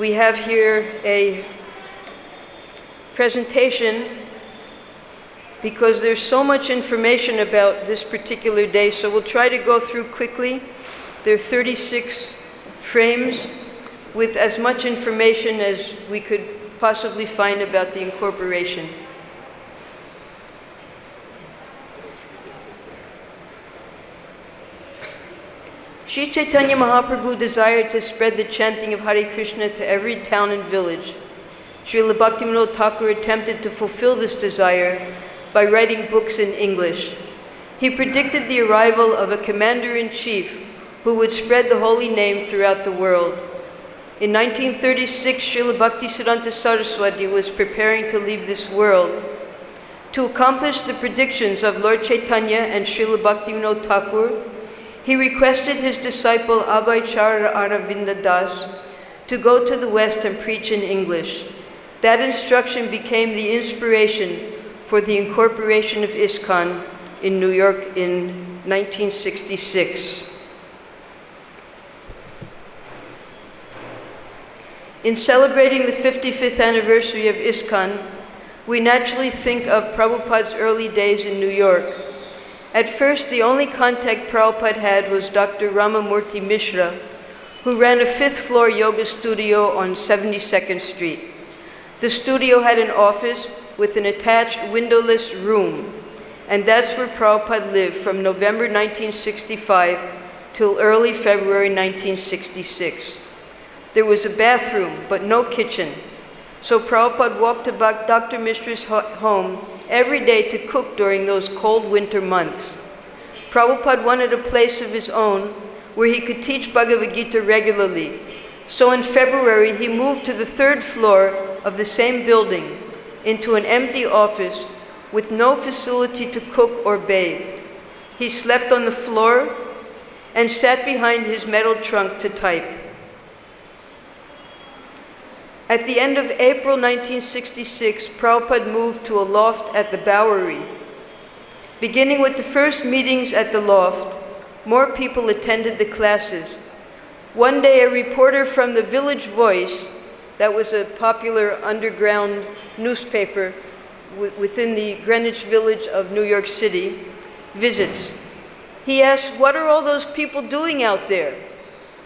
We have here a presentation because there's so much information about this particular day, so we'll try to go through quickly. There are 36 frames with as much information as we could possibly find about the incorporation. Sri Chaitanya Mahaprabhu desired to spread the chanting of Hare Krishna to every town and village. Srila Bhaktivinoda Thakur attempted to fulfill this desire by writing books in English. He predicted the arrival of a commander-in-chief who would spread the holy name throughout the world. In 1936, Srila Bhaktisiddhanta Saraswati was preparing to leave this world. To accomplish the predictions of Lord Chaitanya and Srila Bhaktivinoda Thakur, he requested his disciple Abhaychara Aravinda Das to go to the West and preach in English. That instruction became the inspiration for the incorporation of ISKCON in New York in 1966. In celebrating the 55th anniversary of ISKCON, we naturally think of Prabhupada's early days in New York. At first, the only contact Prabhupada had was Dr. Ramamurti Mishra, who ran a 5th-floor yoga studio on 72nd Street. The studio had an office with an attached windowless room, and that's where Prabhupada lived from November 1965 till early February 1966. There was a bathroom, but no kitchen. So Prabhupada walked to Dr. Mishra's home every day to cook during those cold winter months. Prabhupada wanted a place of his own where he could teach Bhagavad-Gita regularly. So in February, he moved to the 3rd floor of the same building into an empty office with no facility to cook or bathe. He slept on the floor and sat behind his metal trunk to type. At the end of April 1966, Prabhupada moved to a loft at the Bowery. Beginning with the first meetings at the loft, more people attended the classes. One day, a reporter from the Village Voice, that was a popular underground newspaper within the Greenwich Village of New York City, visits. He asked, "What are all those people doing out there?"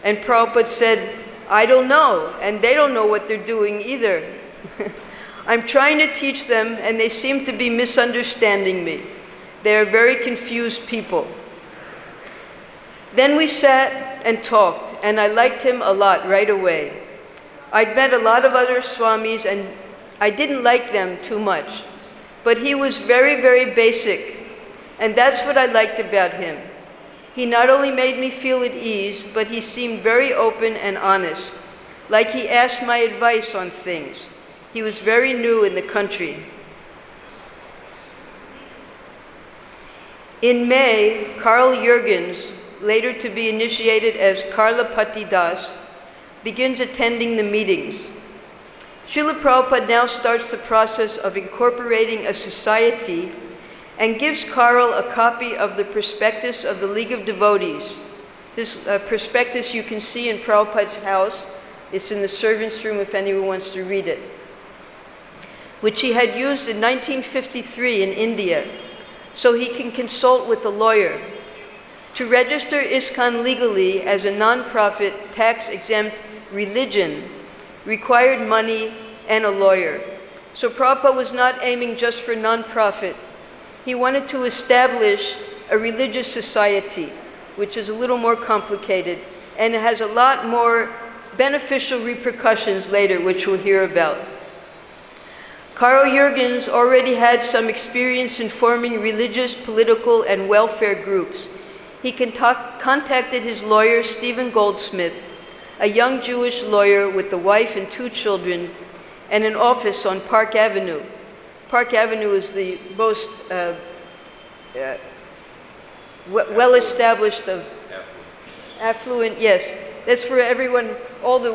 And Prabhupada said, "I don't know, and they don't know what they're doing either. I'm trying to teach them, and they seem to be misunderstanding me. They are very confused people." Then we sat and talked, and I liked him a lot right away. I'd met a lot of other Swamis, and I didn't like them too much. But he was very, very basic, and that's what I liked about him. He not only made me feel at ease, but he seemed very open and honest, like he asked my advice on things. He was very new in the country. In May, Karl Jürgens, later to be initiated as Karlapati Das, begins attending the meetings. Srila Prabhupada now starts the process of incorporating a society and gives Karl a copy of the Prospectus of the League of Devotees. This prospectus you can see in Prabhupada's house. It's in the servant's room if anyone wants to read it, which he had used in 1953 in India, so he can consult with a lawyer. To register ISKCON legally as a non-profit, tax-exempt religion required money and a lawyer. So Prabhupada was not aiming just for non-profit. He wanted to establish a religious society, which is a little more complicated, and it has a lot more beneficial repercussions later, which we'll hear about. Karl Jürgens already had some experience in forming religious, political, and welfare groups. He contacted his lawyer, Stephen Goldsmith, a young Jewish lawyer with a wife and 2 children, and an office on Park Avenue. Park Avenue is the most well-established of affluent, yes. That's where everyone, all the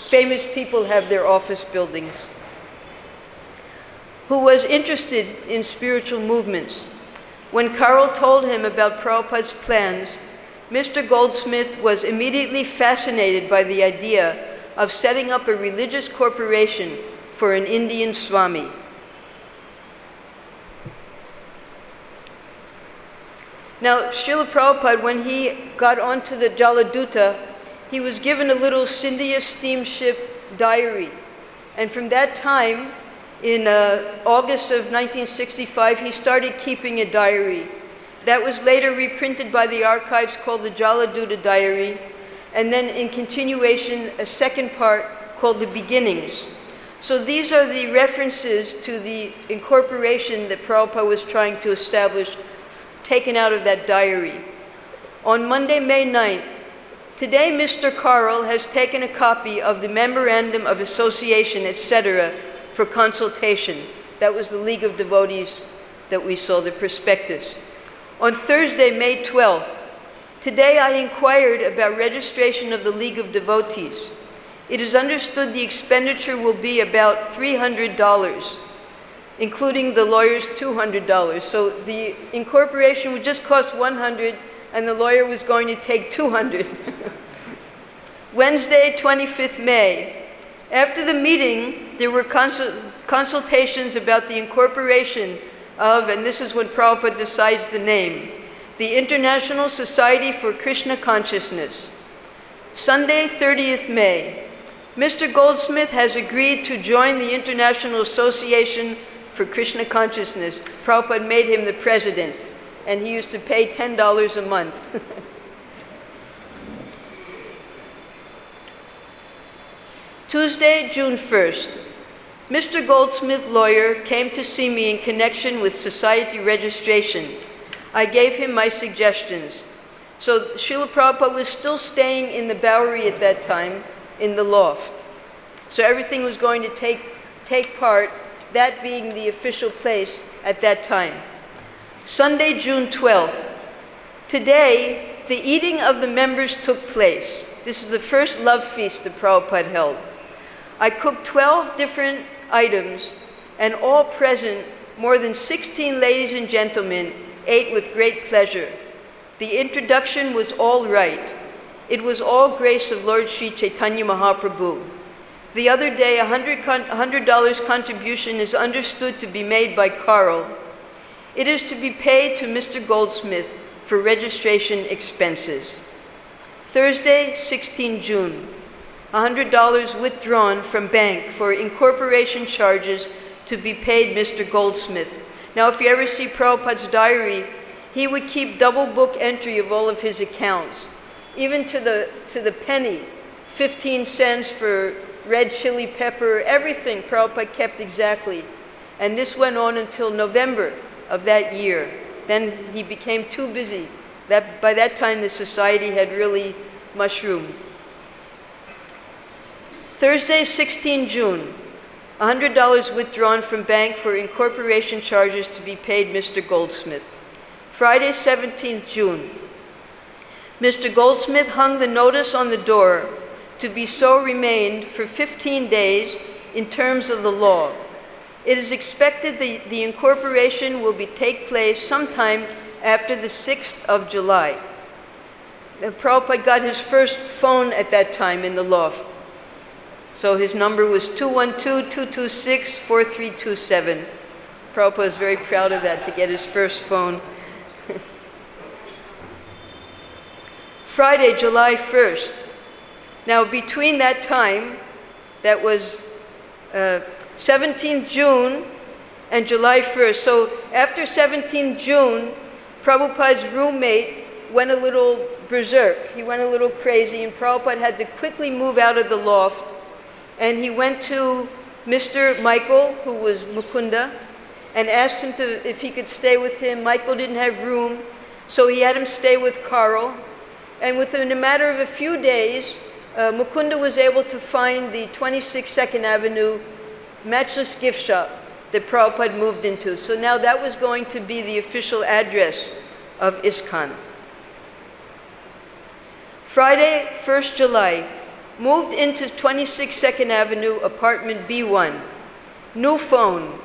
famous people have their office buildings. Who was interested in spiritual movements. When Karl told him about Prabhupada's plans, Mr. Goldsmith was immediately fascinated by the idea of setting up a religious corporation for an Indian Swami. Now, Srila Prabhupada, when he got onto the Jaladuta, he was given a little Scindia steamship diary. And from that time, in August of 1965, he started keeping a diary. That was later reprinted by the archives called the Jaladuta Diary. And then in continuation, a second part called The Beginnings. So these are the references to the incorporation that Prabhupada was trying to establish, taken out of that diary. On Monday, May 9th, today Mr. Carl has taken a copy of the Memorandum of Association, etc., for consultation. That was the League of Devotees that we saw, the Prospectus. On Thursday, May 12th, today I inquired about registration of the League of Devotees. It is understood the expenditure will be about $300, including the lawyer's $200. So the incorporation would just cost $100, and the lawyer was going to take $200. Wednesday, 25th May. After the meeting, there were consultations about the incorporation of, and this is when Prabhupada decides the name, the International Society for Krishna Consciousness. Sunday, 30th May. Mr. Goldsmith has agreed to join the International Association for Krishna Consciousness. Prabhupada made him the president, and he used to pay $10 a month. Tuesday, June 1st. Mr. Goldsmith, lawyer, came to see me in connection with society registration. I gave him my suggestions. So Srila Prabhupada was still staying in the Bowery at that time, in the loft. So everything was going to take part, that being the official place at that time. Sunday, June 12th. Today, the eating of the members took place. This is the first love feast that Prabhupada held. I cooked 12 different items, and all present, more than 16 ladies and gentlemen, ate with great pleasure. The introduction was all right. It was all grace of Lord Sri Chaitanya Mahaprabhu. The other day, $100 contribution is understood to be made by Carl. It is to be paid to Mr. Goldsmith for registration expenses. Thursday, 16 June, $100 withdrawn from bank for incorporation charges to be paid Mr. Goldsmith. Now, if you ever see Prabhupada's diary, he would keep double book entry of all of his accounts, even to the penny, 15 cents for red chili pepper, everything Prabhupada kept exactly. And this went on until November of that year. Then he became too busy. By that time, the society had really mushroomed. Thursday, 16 June, $100 withdrawn from bank for incorporation charges to be paid Mr. Goldsmith. Friday, 17th June, Mr. Goldsmith hung the notice on the door to be so remained for 15 days in terms of the law. It is expected the incorporation will take place sometime after the 6th of July. Prabhupada got his first phone at that time in the loft. So his number was 212-226-4327. Prabhupada was very proud of that, to get his first phone. Friday, July 1st. Now, between that time, that was 17th June and July 1st. So after 17th June, Prabhupada's roommate went a little berserk. He went a little crazy, and Prabhupada had to quickly move out of the loft. And he went to Mr. Michael, who was Mukunda, and asked him if he could stay with him. Michael didn't have room, so he had him stay with Carl. And within a matter of a few days, Mukunda was able to find the 26 2nd Avenue matchless gift shop that Prabhupada moved into. So now that was going to be the official address of ISKCON. Friday, 1st July, moved into 26 2nd Avenue, apartment B1. New phone,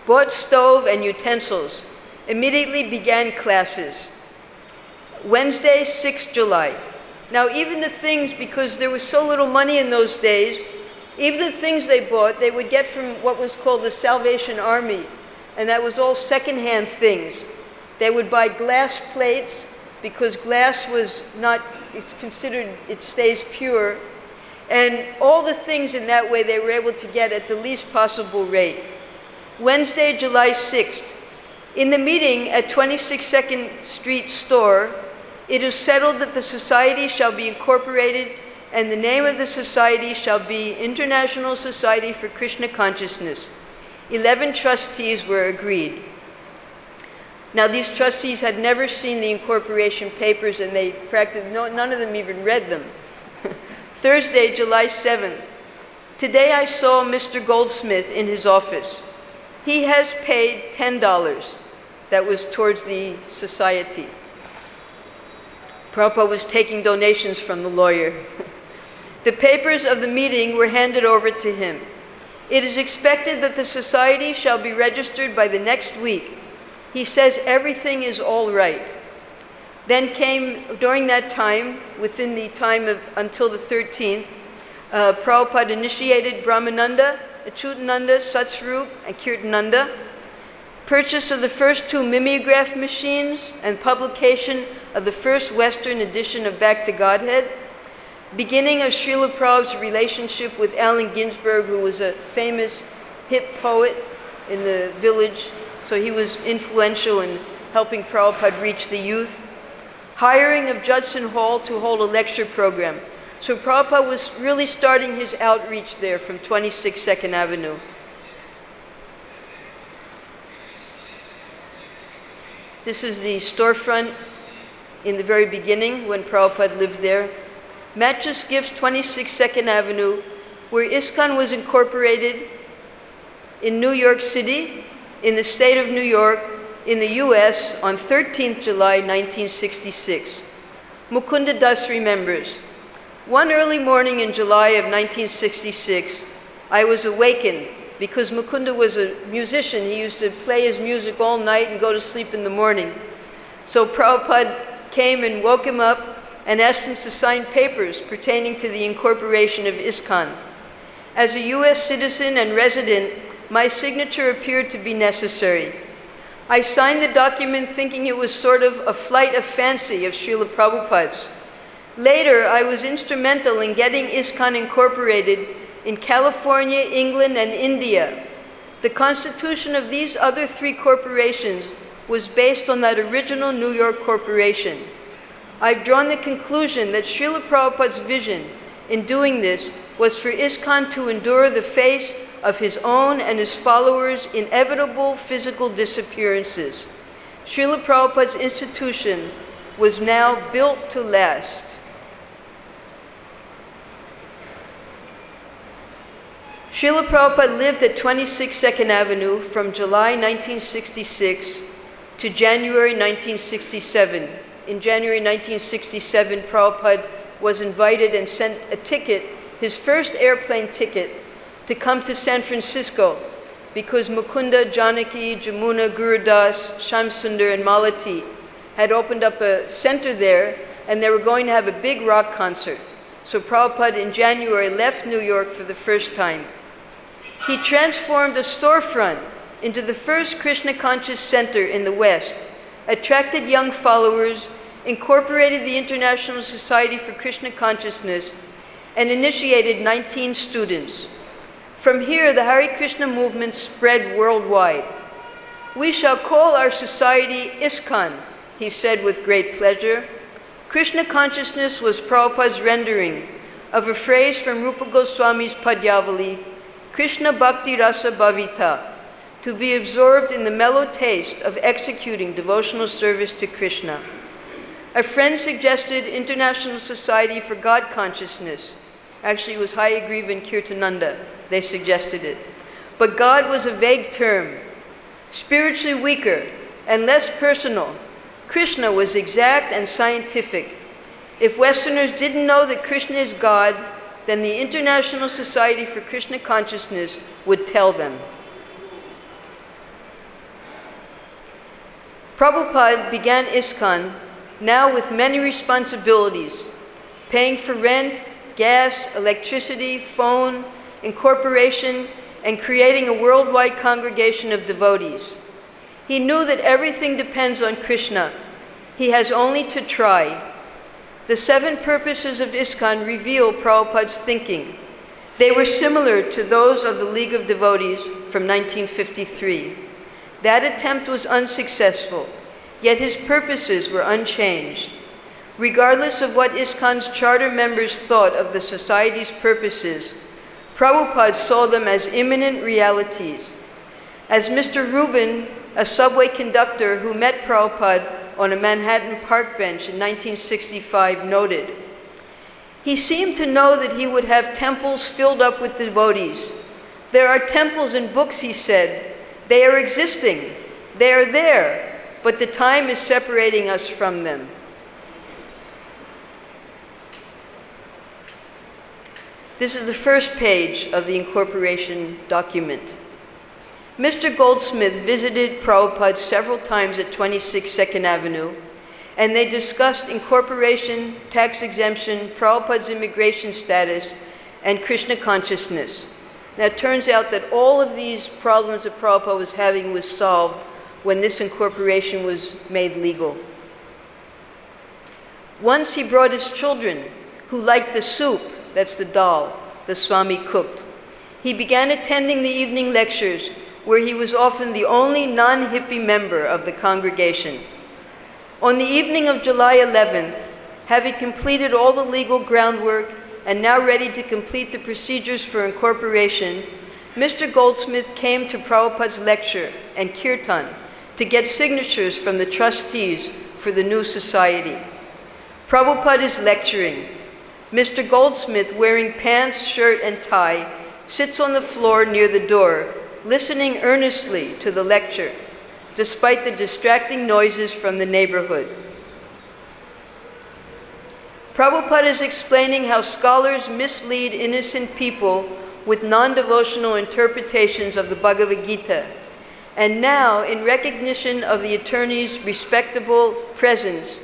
bought stove and utensils, immediately began classes. Wednesday, 6th July, Now even the things, because there was so little money in those days, even the things they bought, they would get from what was called the Salvation Army, and that was all secondhand things. They would buy glass plates, because glass was not, it's considered, it stays pure, and all the things in that way they were able to get at the least possible rate. Wednesday, July 6th. In the meeting at 26 2nd Street store, it is settled that the society shall be incorporated, and the name of the society shall be International Society for Krishna Consciousness. 11 trustees were agreed. Now these trustees had never seen the incorporation papers, and they practically, none of them even read them. Thursday, July 7th. Today I saw Mr. Goldsmith in his office. He has paid $10. That was towards the society. Prabhupada was taking donations from the lawyer. The papers of the meeting were handed over to him. It is expected that the society shall be registered by the next week. He says everything is all right. Then came, during that time, within the time of until the 13th, Prabhupada initiated Brahmananda, Achyutananda, Satsvarup, and Kirtananda, purchase of the first 2 mimeograph machines, and publication of the first Western edition of Back to Godhead, beginning of Srila Prabhupada's relationship with Allen Ginsberg, who was a famous hip poet in the village, so he was influential in helping Prabhupada reach the youth. Hiring of Judson Hall to hold a lecture program. So Prabhupada was really starting his outreach there from 26 2nd Avenue. This is the storefront in the very beginning when Prabhupada lived there. Matches Gifts, 26 2nd Avenue, where ISKCON was incorporated in New York City, in the state of New York, in the US on 13th July 1966. Mukunda Das remembers, one early morning in July of 1966, I was awakened because Mukunda was a musician. He used to play his music all night and go to sleep in the morning. So Prabhupada came and woke him up and asked him to sign papers pertaining to the incorporation of ISKCON. As a US citizen and resident, my signature appeared to be necessary. I signed the document thinking it was sort of a flight of fancy of Srila Prabhupada's. Later, I was instrumental in getting ISKCON incorporated in California, England, and India. The constitution of these other 3 corporations was based on that original New York corporation. I've drawn the conclusion that Srila Prabhupada's vision in doing this was for ISKCON to endure the face of his own and his followers' inevitable physical disappearances. Srila Prabhupada's institution was now built to last. Srila Prabhupada lived at 26 2nd Avenue from July 1966 to January 1967. In January 1967, Prabhupada was invited and sent a ticket, his first airplane ticket, to come to San Francisco because Mukunda, Janaki, Jamuna, Gurudas, Shamsundar, and Malati had opened up a center there, and they were going to have a big rock concert. So Prabhupada in January left New York for the first time. He transformed a storefront into the first Krishna conscious center in the West, attracted young followers, incorporated the International Society for Krishna Consciousness, and initiated 19 students. From here, the Hare Krishna movement spread worldwide. We shall call our society ISKCON, he said with great pleasure. Krishna consciousness was Prabhupada's rendering of a phrase from Rupa Goswami's Padyavali, Krishna Bhakti Rasa Bhavita, to be absorbed in the mellow taste of executing devotional service to Krishna. A friend suggested International Society for God Consciousness. Actually, it was Hayagriva and Kirtananda. They suggested it. But God was a vague term, spiritually weaker and less personal. Krishna was exact and scientific. If Westerners didn't know that Krishna is God, then the International Society for Krishna Consciousness would tell them. Prabhupada began ISKCON now with many responsibilities. paying for rent, gas, electricity, phone, incorporation, and creating a worldwide congregation of devotees. He knew that everything depends on Krishna. He has only to try. The 7 purposes of ISKCON reveal Prabhupada's thinking. They were similar to those of the League of Devotees from 1953. That attempt was unsuccessful, yet his purposes were unchanged. Regardless of what ISKCON's charter members thought of the Society's purposes, Prabhupada saw them as imminent realities. As Mr. Rubin, a subway conductor who met Prabhupada on a Manhattan park bench in 1965, noted, "He seemed to know that he would have temples filled up with devotees. There are temples and books," he said. "They are existing. They are there, but the time is separating us from them." This is the first page of the incorporation document. Mr. Goldsmith visited Prabhupada several times at 26 2nd Avenue, and they discussed incorporation, tax exemption, Prabhupada's immigration status, and Krishna consciousness. Now it turns out that all of these problems that Prabhupada was having was solved when this incorporation was made legal. Once he brought his children, who liked the soup, that's the dal, the Swami cooked. He began attending the evening lectures, where he was often the only non-hippie member of the congregation. On the evening of July 11th, having completed all the legal groundwork and now ready to complete the procedures for incorporation, Mr. Goldsmith came to Prabhupada's lecture and kirtan to get signatures from the trustees for the new society. Prabhupada is lecturing. Mr. Goldsmith, wearing pants, shirt, and tie, sits on the floor near the door, listening earnestly to the lecture, despite the distracting noises from the neighborhood. Prabhupada is explaining how scholars mislead innocent people with non-devotional interpretations of the Bhagavad-Gita. And now, in recognition of the attorney's respectable presence,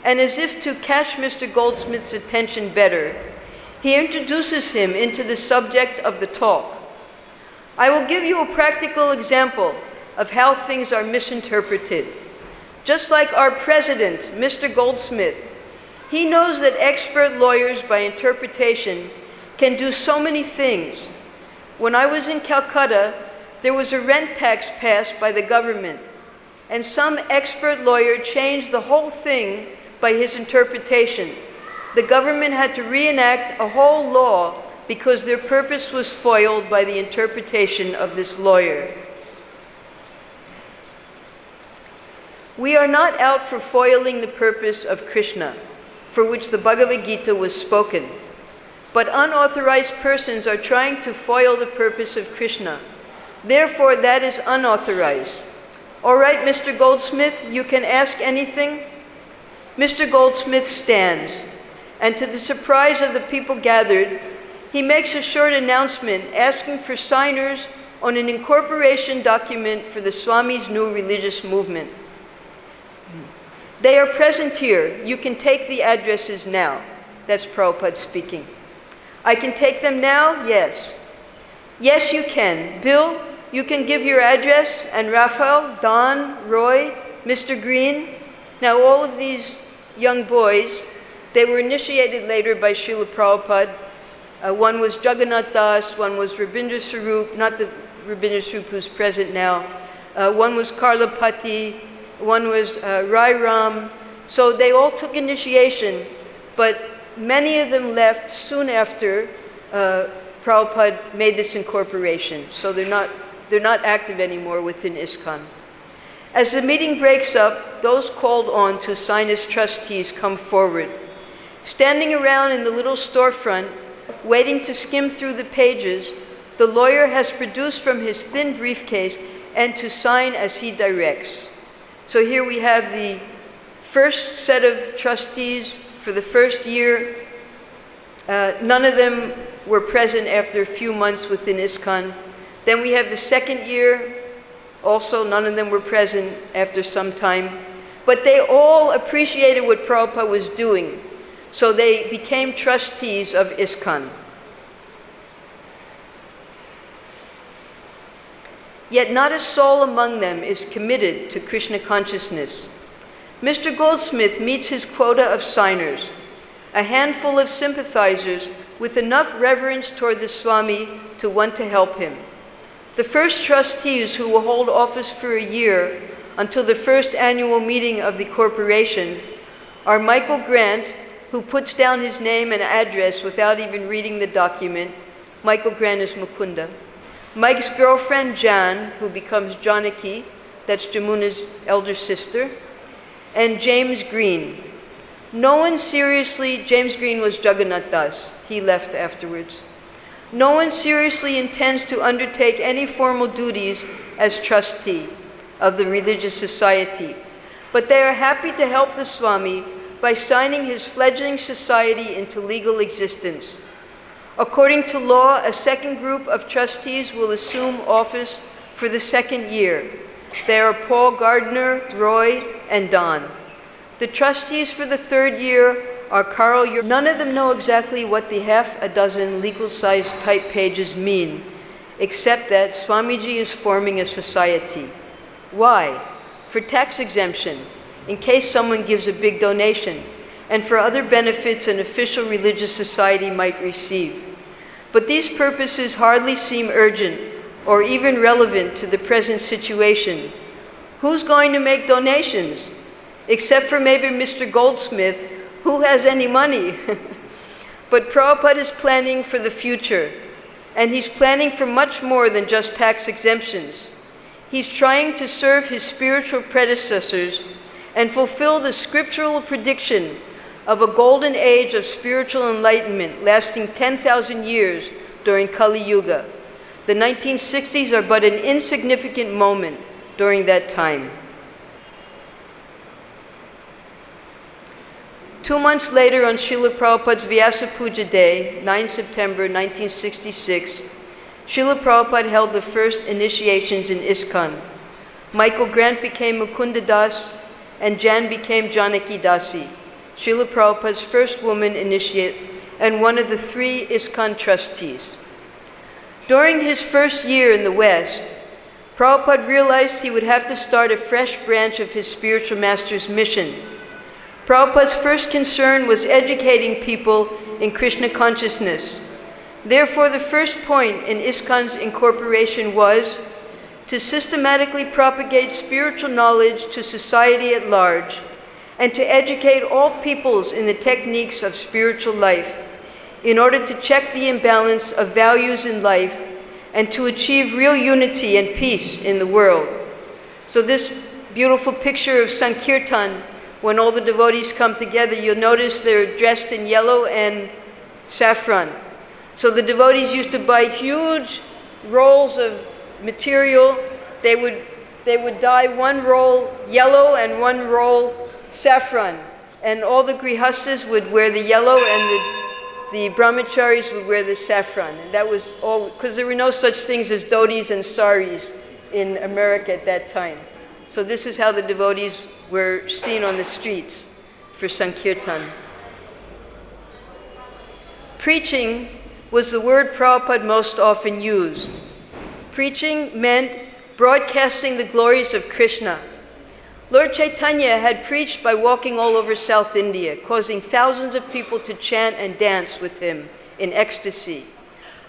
and as if to catch Mr. Goldsmith's attention better, he introduces him into the subject of the talk. "I will give you a practical example of how things are misinterpreted. Just like our president, Mr. Goldsmith, he knows that expert lawyers by interpretation can do so many things. When I was in Calcutta, there was a rent tax passed by the government, and some expert lawyer changed the whole thing by his interpretation. The government had to reenact a whole law because their purpose was foiled by the interpretation of this lawyer." We are not out for foiling the purpose of Krishna, for which the Bhagavad-Gita was spoken, but unauthorized persons are trying to foil the purpose of Krishna. Therefore, that is unauthorized. "All right, Mr. Goldsmith, you can ask anything." Mr. Goldsmith stands, and to the surprise of the people gathered, he makes a short announcement asking for signers on an incorporation document for the Swami's new religious movement. "They are present here. You can take the addresses now." That's Prabhupada speaking. "I can take them now?" "Yes." "Yes, you can. Bill, you can give your address, and Raphael, Don, Roy, Mr. Green." Now all of these young boys, they were initiated later by Srila Prabhupada. One was Jagannath Das, one was Rabindra Sarup, not the Rabindra Sarup who's present now. One was Karlapati, one was Rai Ram. So they all took initiation, but many of them left soon after Prabhupada made this incorporation. So they're not active anymore within ISKCON. As the meeting breaks up, those called on to sign as trustees come forward. Standing around in the little storefront, waiting to skim through the pages, the lawyer has produced from his thin briefcase and to sign as he directs. So here we have the first set of trustees for the first year. None of them were present after a few months within ISKCON. Then we have the second year. Also, none of them were present after some time. But they all appreciated what Prabhupada was doing. So they became trustees of ISKCON. Yet not a soul among them is committed to Krishna consciousness. Mr. Goldsmith meets his quota of signers, a handful of sympathizers with enough reverence toward the Swami to want to help him. The first trustees, who will hold office for a year until the first annual meeting of the corporation, are Michael Grant, who puts down his name and address without even reading the document. Michael Grant is Mukunda. Mike's girlfriend, Jan, who becomes Janaki, that's Jamuna's elder sister, and James Green. No one seriously, James Green was Jagannath Das. He left afterwards. No one seriously intends to undertake any formal duties as trustee of the religious society, but they are happy to help the Swami by signing his fledgling society into legal existence. According to law, a second group of trustees will assume office for the second year. They are Paul Gardner, Roy, and Don. The trustees for the third year are Carl Jurgens. None of them know exactly what the half a dozen legal-sized type pages mean, except that Swamiji is forming a society. Why? For tax exemption, in case someone gives a big donation, and for other benefits an official religious society might receive. But these purposes hardly seem urgent or even relevant to the present situation. Who's going to make donations? Except for maybe Mr. Goldsmith, who has any money? But Prabhupada is planning for the future, and he's planning for much more than just tax exemptions. He's trying to serve his spiritual predecessors and fulfill the scriptural prediction of a golden age of spiritual enlightenment lasting 10,000 years during Kali Yuga. The 1960s are but an insignificant moment during that time. 2 months later, on Srila Prabhupada's Vyasa Puja Day, 9 September 1966, Srila Prabhupada held the first initiations in ISKCON. Michael Grant became Mukunda Das, and Jan became Janaki Dasi, Srila Prabhupada's first woman initiate and one of the 3 ISKCON trustees. During his first year in the West, Prabhupada realized he would have to start a fresh branch of his spiritual master's mission. Prabhupada's first concern was educating people in Krishna consciousness. Therefore, the first point in ISKCON's incorporation was to systematically propagate spiritual knowledge to society at large and to educate all peoples in the techniques of spiritual life in order to check the imbalance of values in life and to achieve real unity and peace in the world. So this beautiful picture of Sankirtan, when all the devotees come together, you'll notice they're dressed in yellow and saffron. So the devotees used to buy huge rolls of material. They would dye one roll yellow and one roll saffron. And all the grihastas would wear the yellow and the brahmacharis would wear the saffron. And that was all, because there were no such things as dhotis and saris in America at that time. So this is how the devotees were seen on the streets for Sankirtan. Preaching was the word Prabhupada most often used. Preaching meant broadcasting the glories of Krishna. Lord Chaitanya had preached by walking all over South India, causing thousands of people to chant and dance with him in ecstasy.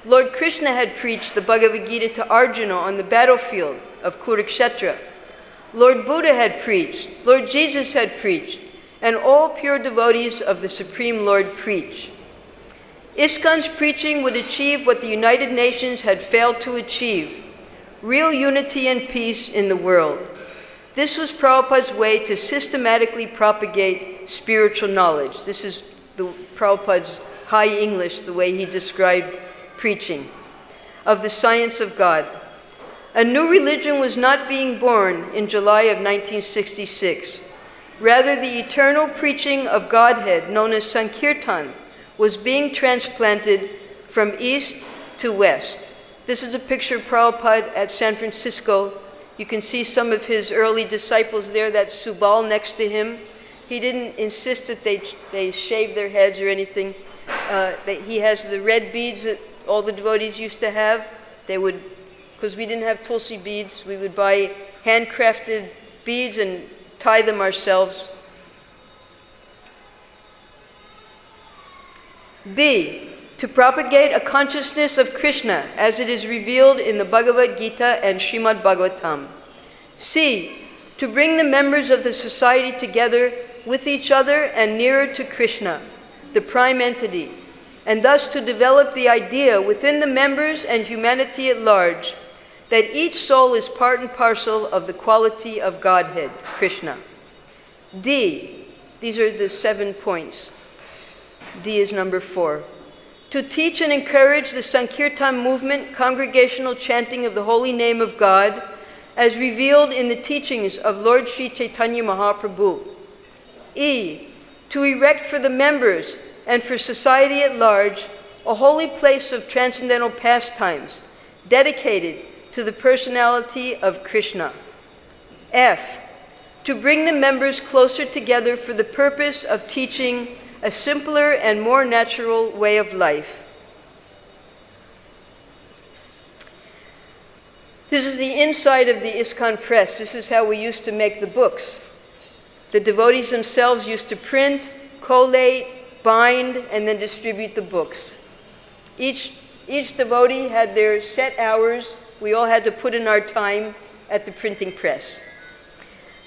Lord Krishna had preached the Bhagavad-Gita to Arjuna on the battlefield of Kurukshetra. Lord Buddha had preached, Lord Jesus had preached, and all pure devotees of the Supreme Lord preach. ISKCON's preaching would achieve what the United Nations had failed to achieve, real unity and peace in the world. This was Prabhupada's way to systematically propagate spiritual knowledge. This is Prabhupada's high English, the way he described preaching, of the science of God. A new religion was not being born in July of 1966. Rather, the eternal preaching of Godhead, known as Sankirtan, was being transplanted from east to west. This is a picture of Prabhupada at San Francisco. You can see some of his early disciples there, that's Subal next to him. He didn't insist that they shave their heads or anything. He has the red beads that all the devotees used to have. They would, because we didn't have tulsi beads, we would buy handcrafted beads and tie them ourselves. B, to propagate a consciousness of Krishna as it is revealed in the Bhagavad-Gita and Srimad Bhagavatam. C, to bring the members of the society together with each other and nearer to Krishna, the prime entity, and thus to develop the idea within the members and humanity at large that each soul is part and parcel of the quality of Godhead, Krishna. D, these are the 7 points. D is number 4. To teach and encourage the Sankirtan movement, congregational chanting of the holy name of God, as revealed in the teachings of Lord Sri Chaitanya Mahaprabhu. E, to erect for the members and for society at large a holy place of transcendental pastimes dedicated to the personality of Krishna. F, to bring the members closer together for the purpose of teaching a simpler and more natural way of life. This is the inside of the ISKCON press. This is how we used to make the books. The devotees themselves used to print, collate, bind, and then distribute the books. Each devotee had their set hours. We all had to put in our time at the printing press.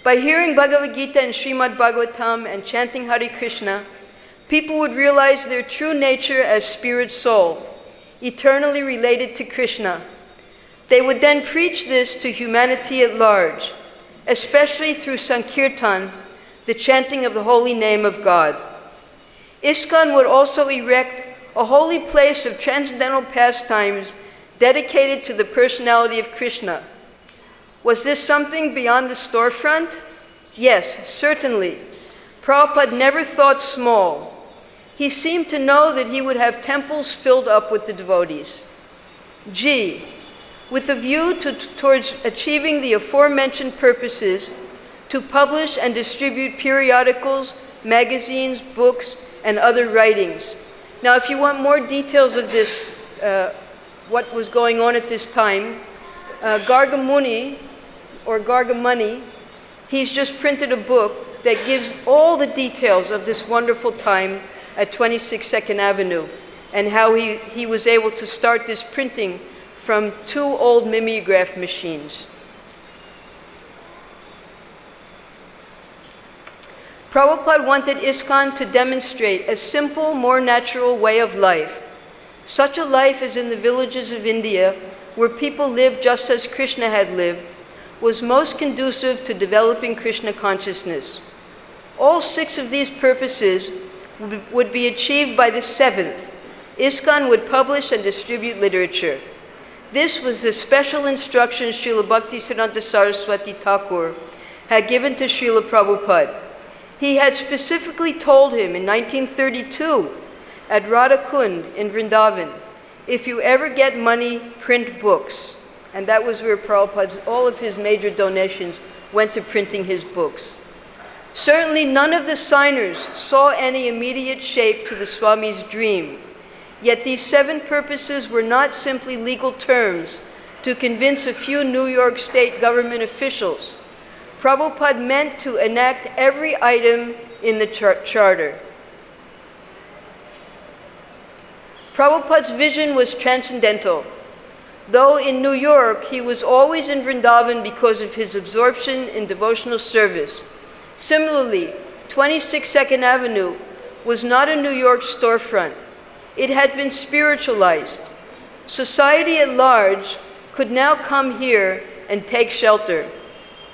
By hearing Bhagavad-Gita and Srimad Bhagavatam and chanting Hare Krishna, people would realize their true nature as spirit soul, eternally related to Krishna. They would then preach this to humanity at large, especially through Sankirtan, the chanting of the holy name of God. ISKCON would also erect a holy place of transcendental pastimes dedicated to the personality of Krishna. Was this something beyond the storefront? Yes, certainly. Prabhupada never thought small. He seemed to know that he would have temples filled up with the devotees. G, with a view towards achieving the aforementioned purposes, to publish and distribute periodicals, magazines, books, and other writings. Now, if you want more details of this, what was going on at this time, Gargamuni, or Gargamuni, he's just printed a book that gives all the details of this wonderful time at 26 2nd Avenue and how he was able to start this printing from 2 old mimeograph machines. Prabhupada wanted ISKCON to demonstrate a simple, more natural way of life. Such a life as in the villages of India, where people lived just as Krishna had lived, was most conducive to developing Krishna consciousness. All 6 of these purposes would be achieved by the 7th. ISKCON would publish and distribute literature. This was the special instruction Srila Bhaktisiddhanta Saraswati Thakur had given to Srila Prabhupada. He had specifically told him in 1932 at Radhakund in Vrindavan, if you ever get money, print books. And that was where all of his major donations went to printing his books. Certainly none of the signers saw any immediate shape to the Swami's dream. Yet these 7 purposes were not simply legal terms to convince a few New York State government officials. Prabhupada meant to enact every item in the charter. Prabhupada's vision was transcendental. Though in New York, he was always in Vrindavan because of his absorption in devotional service. Similarly, 26 2nd Avenue was not a New York storefront. It had been spiritualized. Society at large could now come here and take shelter.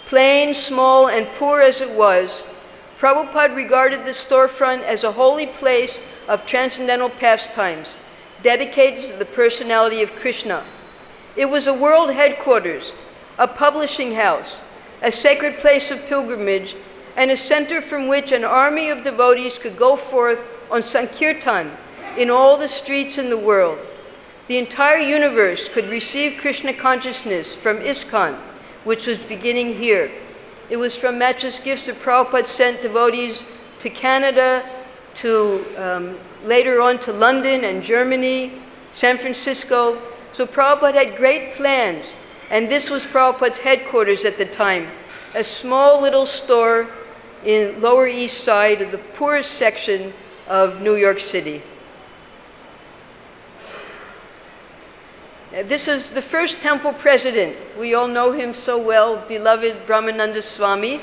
Plain, small, and poor as it was, Prabhupada regarded the storefront as a holy place of transcendental pastimes, dedicated to the personality of Krishna. It was a world headquarters, a publishing house, a sacred place of pilgrimage, and a center from which an army of devotees could go forth on Sankirtan in all the streets in the world. The entire universe could receive Krishna consciousness from ISKCON, which was beginning here. It was from Matchless Gifts that Prabhupada sent devotees to Canada, to later on to London and Germany, San Francisco. So Prabhupada had great plans, and this was Prabhupada's headquarters at the time, a small little store in Lower East Side of the poorest section of New York City. This is the first temple president. We all know him so well, beloved Brahmananda Swami.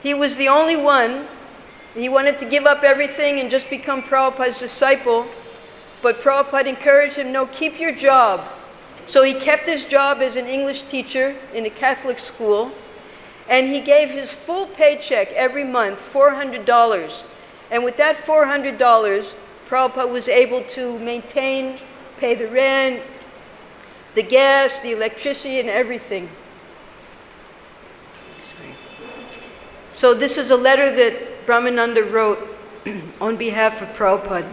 He was the only one. He wanted to give up everything and just become Prabhupada's disciple. But Prabhupada encouraged him, no, keep your job. So he kept his job as an English teacher in a Catholic school. And he gave his full paycheck every month, $400. And with that $400, Prabhupada was able to pay the rent, the gas, the electricity, and everything. So this is a letter that Brahmananda wrote on behalf of Prabhupada.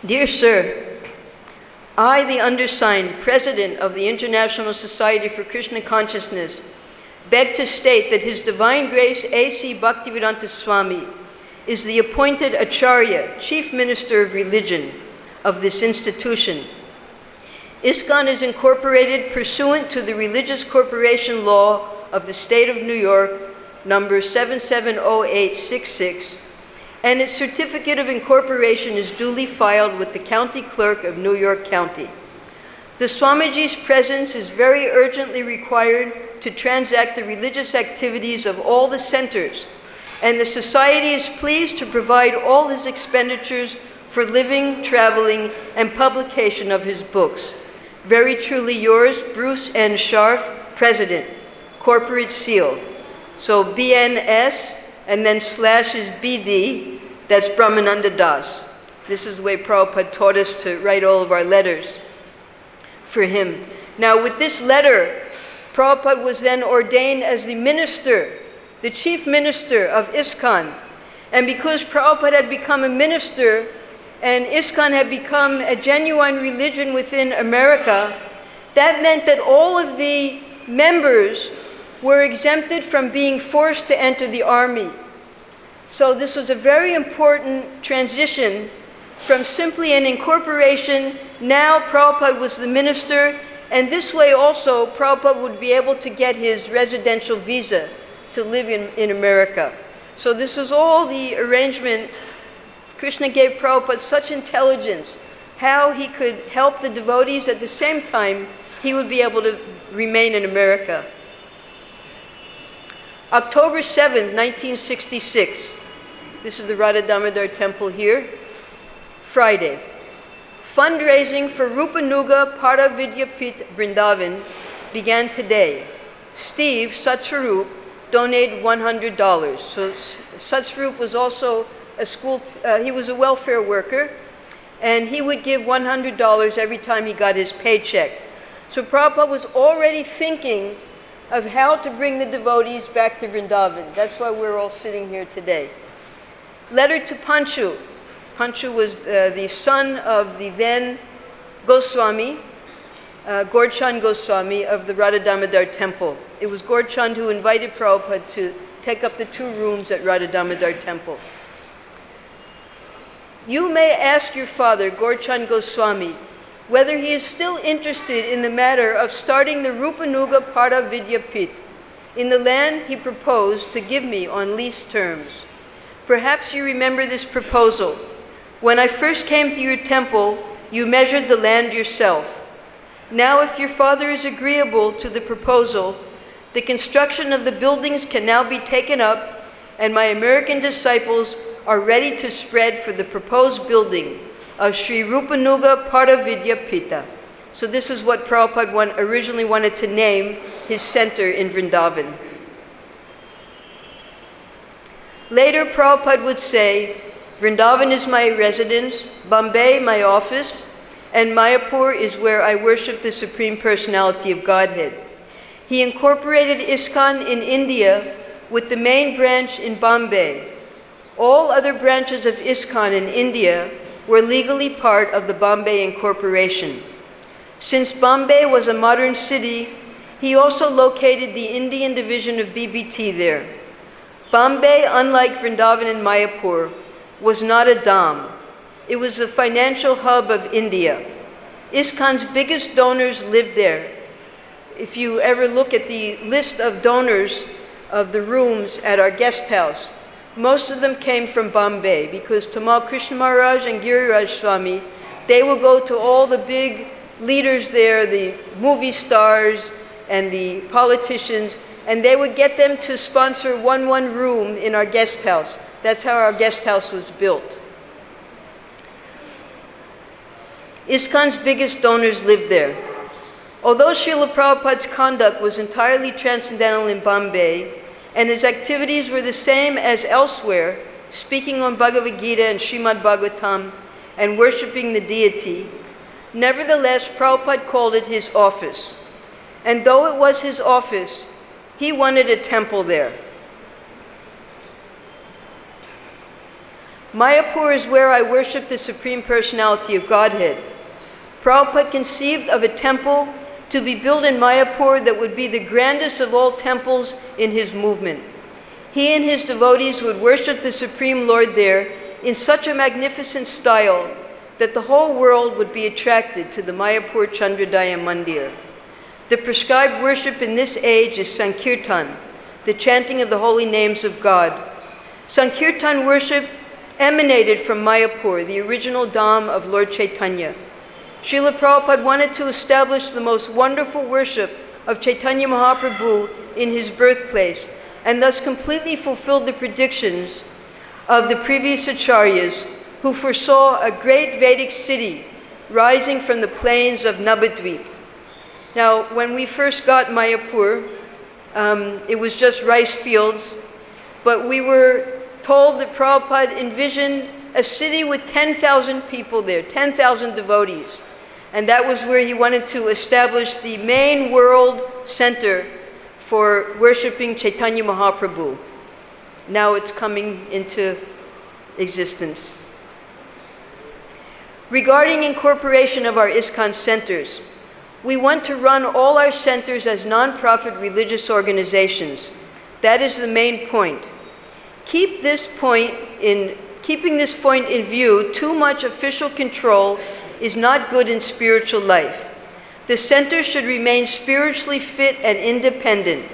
Dear Sir, I, the undersigned, President of the International Society for Krishna Consciousness, beg to state that His Divine Grace A.C. Bhaktivedanta Swami is the appointed Acharya, Chief Minister of Religion of this institution. ISKCON is incorporated pursuant to the Religious Corporation Law of the State of New York, number 770866, and its certificate of incorporation is duly filed with the County Clerk of New York County. The Swamiji's presence is very urgently required to transact the religious activities of all the centers, and the Society is pleased to provide all his expenditures for living, traveling, and publication of his books. Very truly yours, Bruce N. Scharf, President, Corporate Seal. So BNS, and then slash is BD, that's Brahmananda Das. This is the way Prabhupada taught us to write all of our letters for him. Now with this letter, Prabhupada was then ordained as the minister, the chief minister of ISKCON. And because Prabhupada had become a minister and ISKCON had become a genuine religion within America, that meant that all of the members were exempted from being forced to enter the army. So this was a very important transition from simply an incorporation. Now Prabhupada was the minister, and this way also Prabhupada would be able to get his residential visa to live in America. So this was all the arrangement. Krishna gave Prabhupada such intelligence, how he could help the devotees at the same time he would be able to remain in America. October 7th, 1966. This is the Radha Damodar Temple here. Friday. Fundraising for Rupanuga Paravidyapit Vrindavan began today. Steve Satsvarup donated $100. So Satsvarup was also a he was a welfare worker, and he would give $100 every time he got his paycheck. So Prabhupada was already thinking of how to bring the devotees back to Vrindavan. That's why we're all sitting here today. Letter to Panchu. Panchu was the son of the then Goswami, Gaurchand Goswami of the Radha Damodar Temple. It was Gaurchand who invited Prabhupada to take up the 2 rooms at Radha Damodar Temple. You may ask your father, Gaurchand Goswami, whether he is still interested in the matter of starting the Rupanuga Pada Vidyapit in the land he proposed to give me on lease terms. Perhaps you remember this proposal. When I first came to your temple, you measured the land yourself. Now, if your father is agreeable to the proposal, the construction of the buildings can now be taken up, and my American disciples are ready to spread for the proposed building of Sri Rupanuga Paravidyapita. So this is what Prabhupada originally wanted to name his center in Vrindavan. Later, Prabhupada would say, Vrindavan is my residence, Bombay my office, and Mayapur is where I worship the Supreme Personality of Godhead. He incorporated ISKCON in India with the main branch in Bombay. All other branches of ISKCON in India were legally part of the Bombay Incorporation. Since Bombay was a modern city, he also located the Indian division of BBT there. Bombay, unlike Vrindavan and Mayapur, was not a dham. It was the financial hub of India. ISKCON's biggest donors lived there. If you ever look at the list of donors of the rooms at our guest house, most of them came from Bombay, because Tamal Krishna Maharaj and Giriraj Swami, they will go to all the big leaders there, the movie stars and the politicians, and they would get them to sponsor one room in our guest house. That's how our guest house was built. ISKCON's biggest donors lived there. Although Srila Prabhupada's conduct was entirely transcendental in Bombay, and his activities were the same as elsewhere, speaking on Bhagavad-Gita and Srimad Bhagavatam, and worshipping the deity, nevertheless, Prabhupada called it his office. And though it was his office, he wanted a temple there. Mayapur is where I worship the Supreme Personality of Godhead. Prabhupada conceived of a temple to be built in Mayapur that would be the grandest of all temples in his movement. He and his devotees would worship the Supreme Lord there in such a magnificent style that the whole world would be attracted to the Mayapur Chandrodaya Mandir. The prescribed worship in this age is Sankirtan, the chanting of the holy names of God. Sankirtan worship emanated from Mayapur, the original dham of Lord Chaitanya. Srila Prabhupada wanted to establish the most wonderful worship of Chaitanya Mahaprabhu in his birthplace, and thus completely fulfilled the predictions of the previous acharyas, who foresaw a great Vedic city rising from the plains of Nabadvip. Now, when we first got Mayapur, it was just rice fields, but we were told that Prabhupada envisioned a city with 10,000 people there, 10,000 devotees. And that was where he wanted to establish the main world center for worshiping Chaitanya Mahaprabhu. Now it's coming into existence. Regarding incorporation of our ISKCON centers, we want to run all our centers as non-profit religious organizations. That is the main point. Keeping this point in view, too much official control is not good in spiritual life. The center should remain spiritually fit and independent.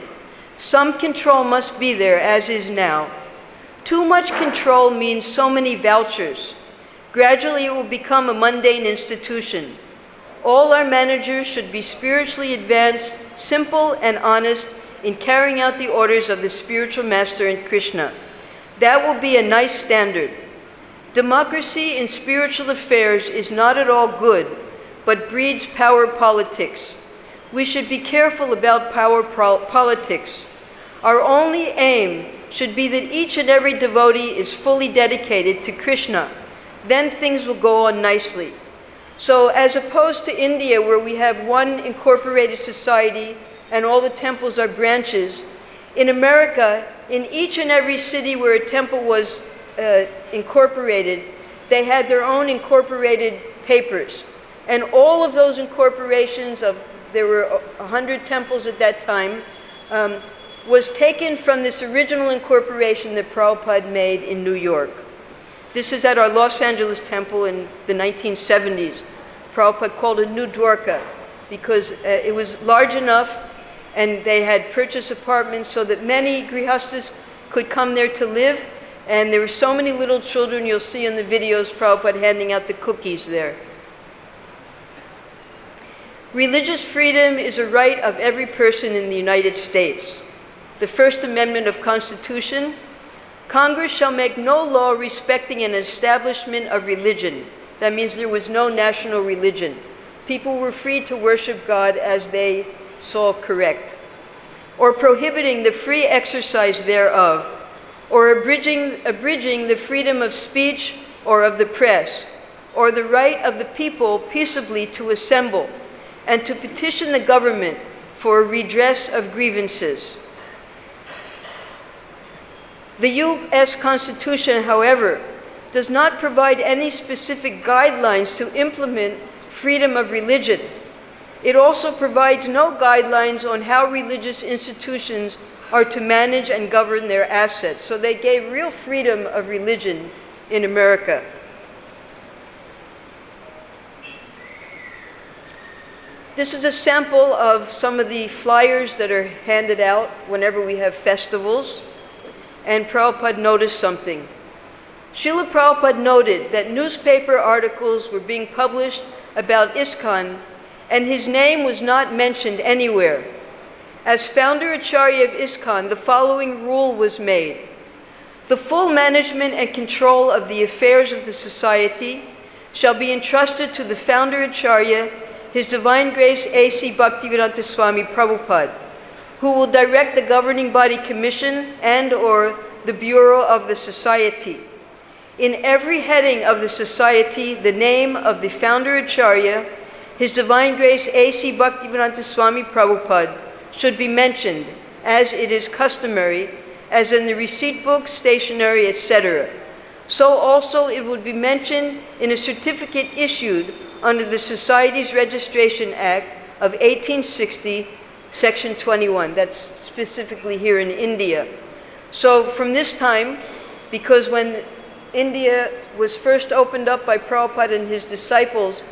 Some control must be there, as is now. Too much control means so many vouchers. Gradually it will become a mundane institution. All our managers should be spiritually advanced, simple and honest in carrying out the orders of the spiritual master and Krishna. That will be a nice standard. Democracy in spiritual affairs is not at all good, but breeds power politics. We should be careful about power politics. Our only aim should be that each and every devotee is fully dedicated to Krishna. Then things will go on nicely. So as opposed to India, where we have one incorporated society and all the temples are branches, in America, in each and every city where a temple was incorporated, they had their own incorporated papers. And all of those incorporations there were 100 temples at that time, was taken from this original incorporation that Prabhupada made in New York. This is at our Los Angeles temple in the 1970s. Prabhupada called it New Dwarka because it was large enough and they had purchased apartments so that many grihastas could come there to live. And there were so many little children, you'll see in the videos, Prabhupada handing out the cookies there. Religious freedom is a right of every person in the United States. The First Amendment of Constitution, Congress shall make no law respecting an establishment of religion. That means there was no national religion. People were free to worship God as they saw correct. Or prohibiting the free exercise thereof, or abridging the freedom of speech or of the press, or the right of the people peaceably to assemble and to petition the government for redress of grievances. The U.S. Constitution, however, does not provide any specific guidelines to implement freedom of religion. It also provides no guidelines on how religious institutions are to manage and govern their assets. So they gave real freedom of religion in America. This is a sample of some of the flyers that are handed out whenever we have festivals. And Prabhupada noticed something. Srila Prabhupada noted that newspaper articles were being published about ISKCON, and his name was not mentioned anywhere. As founder Acharya of ISKCON, the following rule was made. The full management and control of the affairs of the society shall be entrusted to the founder Acharya, His Divine Grace A.C. Bhaktivedanta Swami Prabhupada, who will direct the governing body commission and/or the bureau of the society. In every heading of the society, the name of the founder Acharya, His Divine Grace A.C. Bhaktivedanta Swami Prabhupada, should be mentioned, as it is customary, as in the receipt book, stationery, etc. So also it would be mentioned in a certificate issued under the Society's Registration Act of 1860, Section 21. That's specifically here in India. So from this time, because when India was first opened up by Prabhupada and his disciples,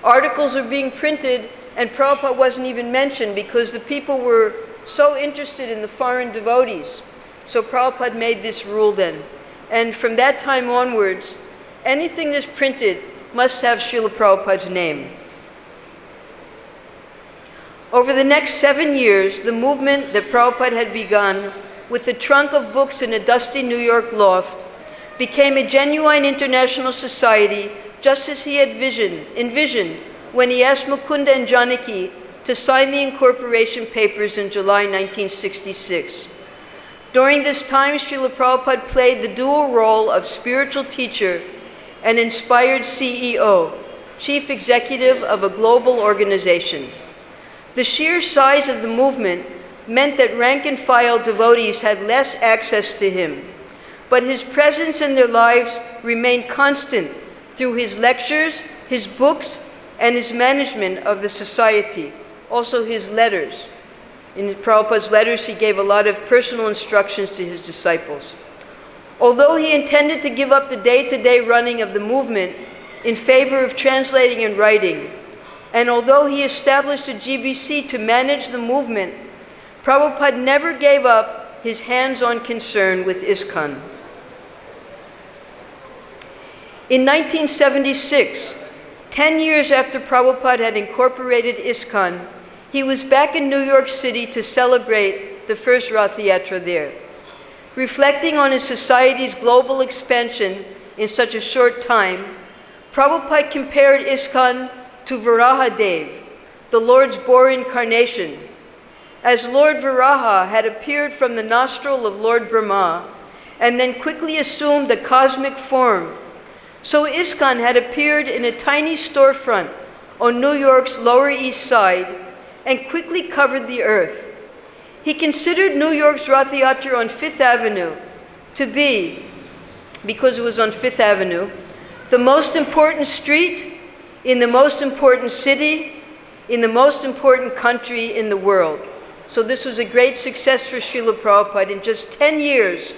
articles were being printed and Prabhupada wasn't even mentioned because the people were so interested in the foreign devotees. So Prabhupada made this rule then. And from that time onwards, anything that's printed must have Srila Prabhupada's name. Over the next 7 years, the movement that Prabhupada had begun with the trunk of books in a dusty New York loft became a genuine international society, just as he had envisioned when he asked Mukunda and Janaki to sign the incorporation papers in July 1966. During this time, Srila Prabhupada played the dual role of spiritual teacher and inspired CEO, chief executive of a global organization. The sheer size of the movement meant that rank-and-file devotees had less access to him, but his presence in their lives remained constant through his lectures, his books, and his management of the society, also his letters. In Prabhupada's letters, he gave a lot of personal instructions to his disciples. Although he intended to give up the day-to-day running of the movement in favor of translating and writing, and although he established a GBC to manage the movement, Prabhupada never gave up his hands-on concern with ISKCON. In 1976, 10 years after Prabhupada had incorporated ISKCON, he was back in New York City to celebrate the first Rath Yatra there. Reflecting on his society's global expansion in such a short time, Prabhupada compared ISKCON to Varahadev, the Lord's boar incarnation. As Lord Varaha had appeared from the nostril of Lord Brahma and then quickly assumed the cosmic form, so ISKCON had appeared in a tiny storefront on New York's Lower East Side and quickly covered the earth. He considered New York's Rath Yatra on Fifth Avenue to be, because it was on Fifth Avenue, the most important street in the most important city, in the most important country in the world. So this was a great success for Srila Prabhupada. In just 10 years,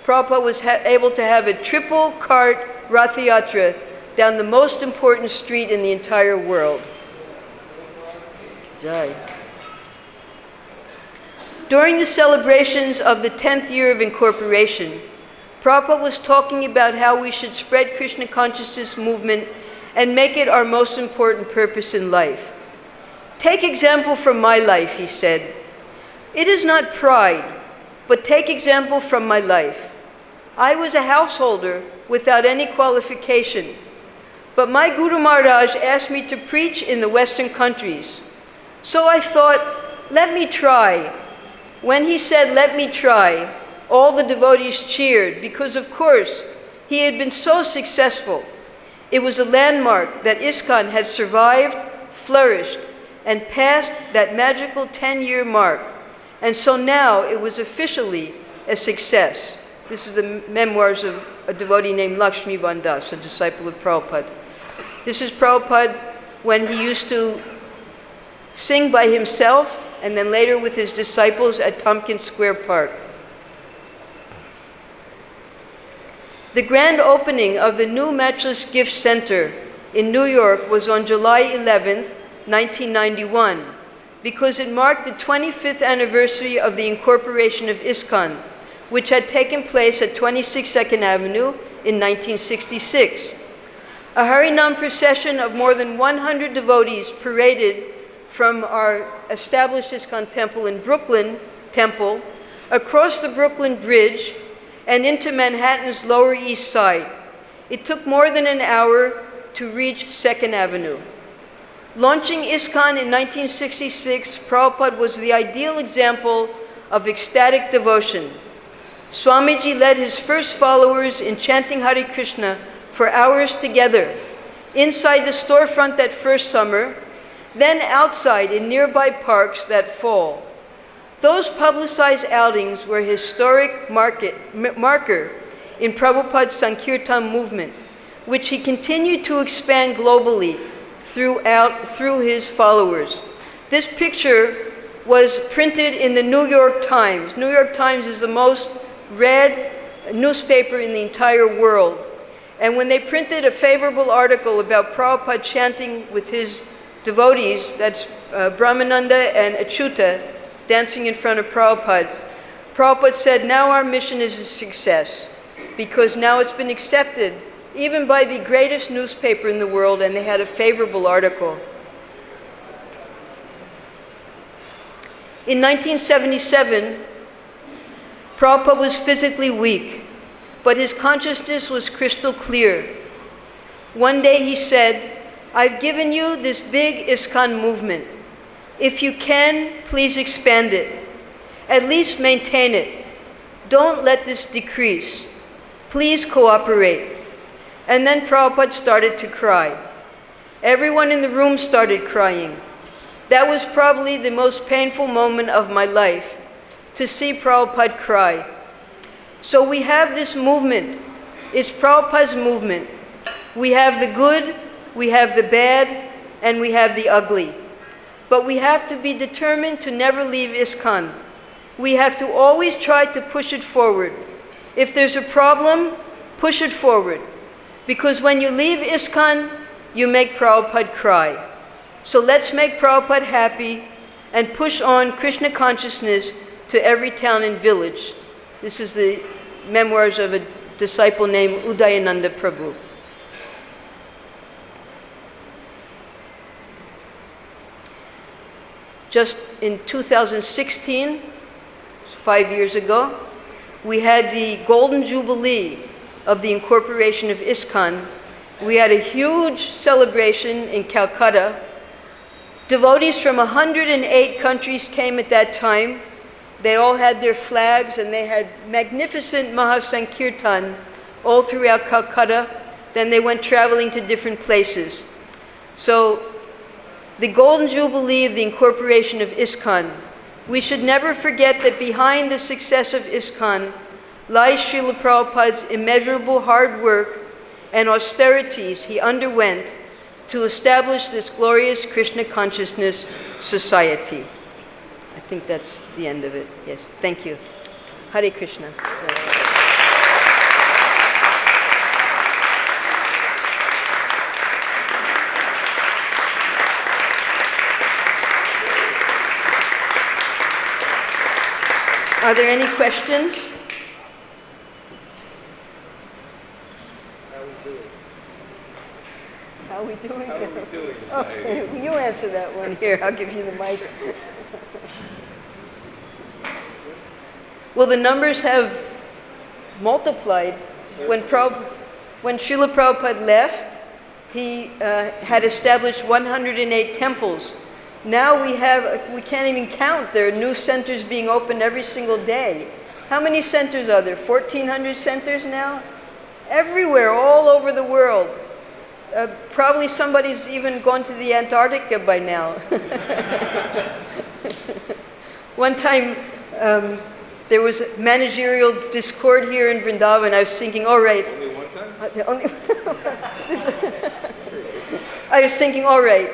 Prabhupada was able to have a triple cart Rath Yatra down the most important street in the entire world. Jai. During the celebrations of the 10th year of incorporation, Prabhupada was talking about how we should spread Krishna consciousness movement and make it our most important purpose in life. Take example from my life, he said. It is not pride, but take example from my life. I was a householder without any qualification, but my Guru Maharaj asked me to preach in the Western countries. So I thought, let me try. When he said, let me try, all the devotees cheered because, of course, he had been so successful. It was a landmark that ISKCON had survived, flourished, and passed that magical 10-year mark. And so now it was officially a success. This is the memoirs of a devotee named Lakshmi Das, a disciple of Prabhupada. This is Prabhupada when he used to sing by himself and then later with his disciples at Tompkins Square Park. The grand opening of the new Matchless Gift Center in New York was on July 11th, 1991, because it marked the 25th anniversary of the incorporation of ISKCON, which had taken place at 26 2nd Avenue in 1966. A Harinam procession of more than 100 devotees paraded from our established ISKCON temple in Brooklyn Temple, across the Brooklyn Bridge, and into Manhattan's Lower East Side. It took more than an hour to reach 2nd Avenue. Launching ISKCON in 1966, Prabhupada was the ideal example of ecstatic devotion. Swamiji led his first followers in chanting Hare Krishna for hours together, inside the storefront that first summer, then outside in nearby parks that fall. Those publicized outings were a historic marker in Prabhupada's Sankirtan movement, which he continued to expand globally through his followers. This picture was printed in the New York Times. New York Times is the most read newspaper in the entire world. And when they printed a favorable article about Prabhupada chanting with his devotees, that's Brahmananda and Achyuta, dancing in front of Prabhupada, Prabhupada said, now our mission is a success, because now it's been accepted even by the greatest newspaper in the world, and they had a favorable article. In 1977, Prabhupada was physically weak, but his consciousness was crystal clear. One day he said, I've given you this big ISKCON movement. If you can, please expand it. At least maintain it. Don't let this decrease. Please cooperate. And then Prabhupada started to cry. Everyone in the room started crying. That was probably the most painful moment of my life, to see Prabhupada cry. So we have this movement. It's Prabhupada's movement. We have the good, we have the bad, and we have the ugly. But we have to be determined to never leave ISKCON. We have to always try to push it forward. If there's a problem, push it forward. Because when you leave ISKCON, you make Prabhupada cry. So let's make Prabhupada happy and push on Krishna consciousness to every town and village. This is the memoirs of a disciple named Udayananda Prabhu. Just in 2016, 5 years ago, we had the Golden Jubilee of the incorporation of ISKCON. We had a huge celebration in Calcutta. Devotees from 108 countries came at that time. They all had their flags and they had magnificent Mahasankirtan all throughout Calcutta. Then they went traveling to different places. So the Golden Jubilee of the incorporation of ISKCON, we should never forget that behind the success of ISKCON lies Srila Prabhupada's immeasurable hard work and austerities he underwent to establish this glorious Krishna consciousness society. I think that's the end of it. Yes, thank you. Hare Krishna. Are there any questions? How are we doing? How are we doing, society? Okay, you answer that one here. I'll give you the mic. Well, the numbers have multiplied. When Srila Prabhupada left, he had established 108 temples. Now we can't even count. There are new centers being opened every single day. How many centers are there? 1,400 centers now? Everywhere, all over the world. Probably somebody's even gone to the Antarctica by now. One time, There was managerial discord here in Vrindavan. I was thinking, all right. Only one time? I was thinking, all right.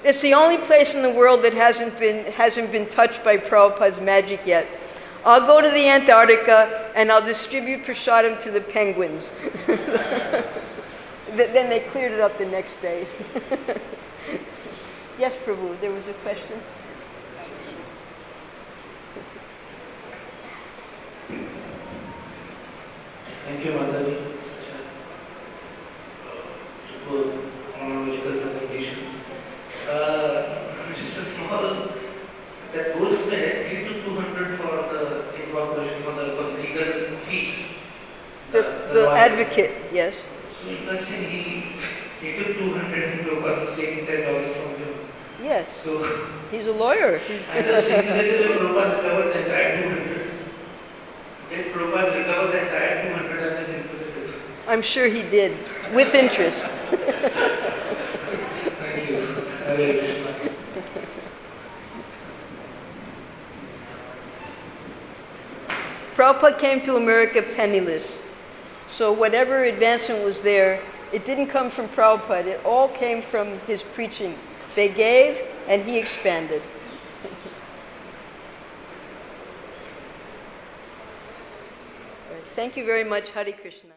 It's the only place in the world that hasn't been touched by Prabhupada's magic yet. I'll go to the Antarctica and I'll distribute prasadam to the penguins. Then they cleared it up the next day. Yes, Prabhu, there was a question. Thank you, Mataji. Super chronological presentation. Just a small, that goes directly to 200 for the incorporation for the legal fees. The advocate, yes. So interesting, he took 200 and Prabhupada is taking $10 from him. Yes. So he's a lawyer. I'm just saying that Prabhupada recovered the entire 200. Did Prabhupada recover the entire 200 and is inquisitive? I'm sure he did, with interest. Thank you. Hare Krishna. Prabhupada came to America penniless. So whatever advancement was there, it didn't come from Prabhupada. It all came from his preaching. They gave, and he expanded. Thank you very much, Hare Krishna.